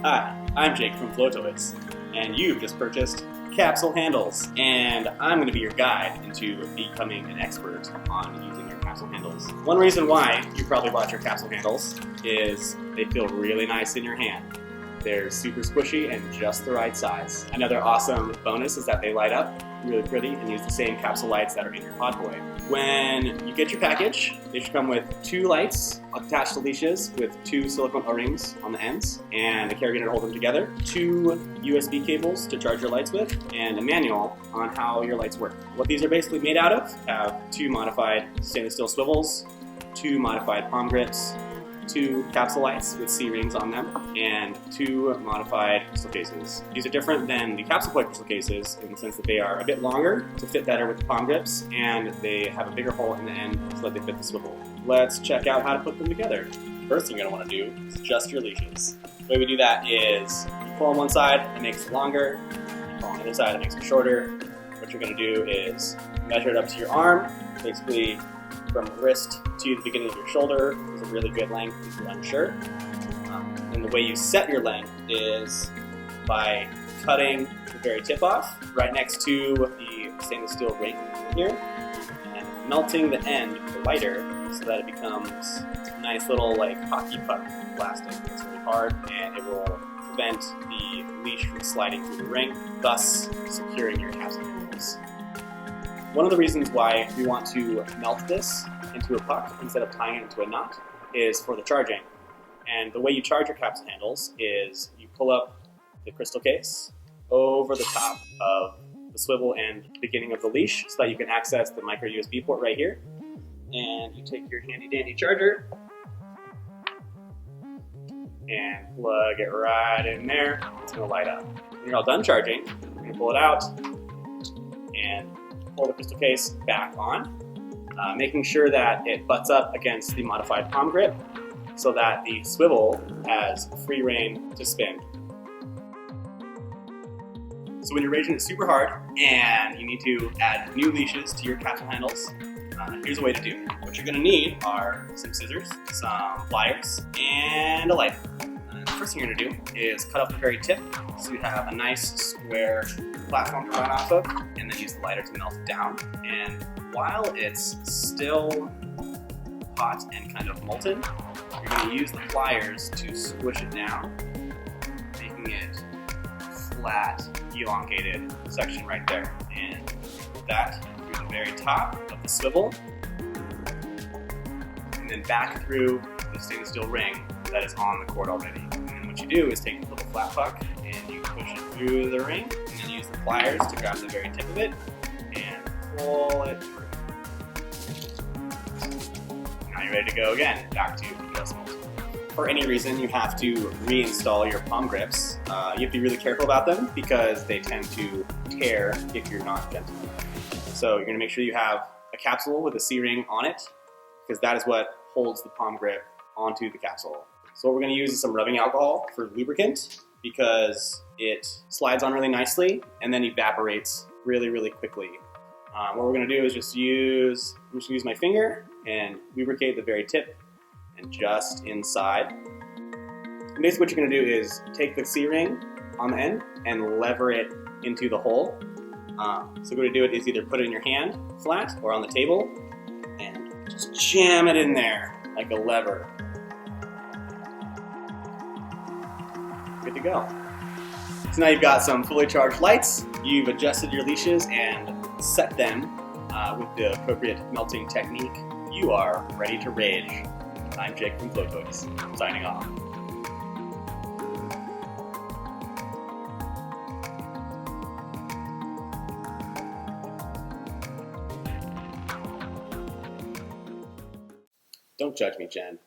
Hi, I'm Jake from Flowtoys, and you've just purchased Capsule handles, and I'm going to be your guide into becoming an expert on using your capsule handles. One reason why you probably bought your capsule handles is they feel really nice in your hand. They're super squishy and just the right size. Another awesome bonus is that they light up really pretty and use the same capsule lights that are in your pod boy. When you get your package, they should come with 2 lights attached to leashes with 2 silicone O-rings on the ends and a carabiner to hold them together, 2 USB cables to charge your lights with, and a manual on how your lights work. What these are basically made out of have 2 modified stainless steel swivels, 2 modified palm grips, 2 capsule lights with C-rings on them, and 2 modified crystal cases. These are different than the capsule plug crystal cases in the sense that they are a bit longer to fit better with the palm grips, and they have a bigger hole in the end so that they fit the swivel. Let's check out how to put them together. First thing you're going to want to do is adjust your leashes. The way we do that is you pull on one side, it makes it longer. You pull on the other side, it makes it shorter. What you're going to do is measure it up to your arm, basically from the wrist to the beginning of your shoulder is a really good length if you're unsure. And the way you set your length is by cutting the very tip off right next to the stainless steel ring here and melting the end with the lighter so that it becomes a nice little like hockey puck plastic. It's really hard and it will prevent the leash from sliding through the ring, thus securing your capsule handles. One of the reasons why we want to melt this into a puck instead of tying it into a knot is for the charging. And the way you charge your capsule handles is you pull up the crystal case over the top of the swivel and beginning of the leash so that you can access the micro USB port right here. And you take your handy dandy charger and plug it right in there. It's going to light up. When you're all done charging, you're going to pull it out and pull the crystal case back on, making sure that it butts up against the modified palm grip so that the swivel has free rein to spin. So when you're raising it super hard and you need to add new leashes to your capsule handles, here's a way to do it. What you're going to need are some scissors, some pliers, and a lighter. The first thing you're going to do is cut off the very tip so you have a nice square platform to run off of, and then use the lighter to melt it down. And while it's still hot and kind of molten, you're going to use the pliers to squish it down, making it flat, elongated section right there. And put that through the very top of the swivel, and then back through the stainless steel ring that is on the cord already. And then what you do is take the little flat puck and you push it through the ring, and then use the pliers to grab the very tip of it and pull it through. Now you're ready to go again, back to just molten. For any reason you have to reinstall your palm grips, you have to be really careful about them because they tend to tear if you're not gentle. So you're going to make sure you have a capsule with a C-ring on it because that is what holds the palm grip onto the capsule. So what we're going to use is some rubbing alcohol for lubricant because it slides on really nicely and then evaporates really, really quickly. What we're going to do is I'm just going to use my finger and lubricate the very tip and just inside. And basically what you're going to do is take the C-ring on the end and lever it into the hole. So the way to do it is either put it in your hand flat or on the table and just jam it in there like a lever. Good to go. So now you've got some fully charged lights, you've adjusted your leashes and set them with the appropriate melting technique. You are ready to rage. I'm Jake from Flowtoys, signing off. Don't judge me, Jen.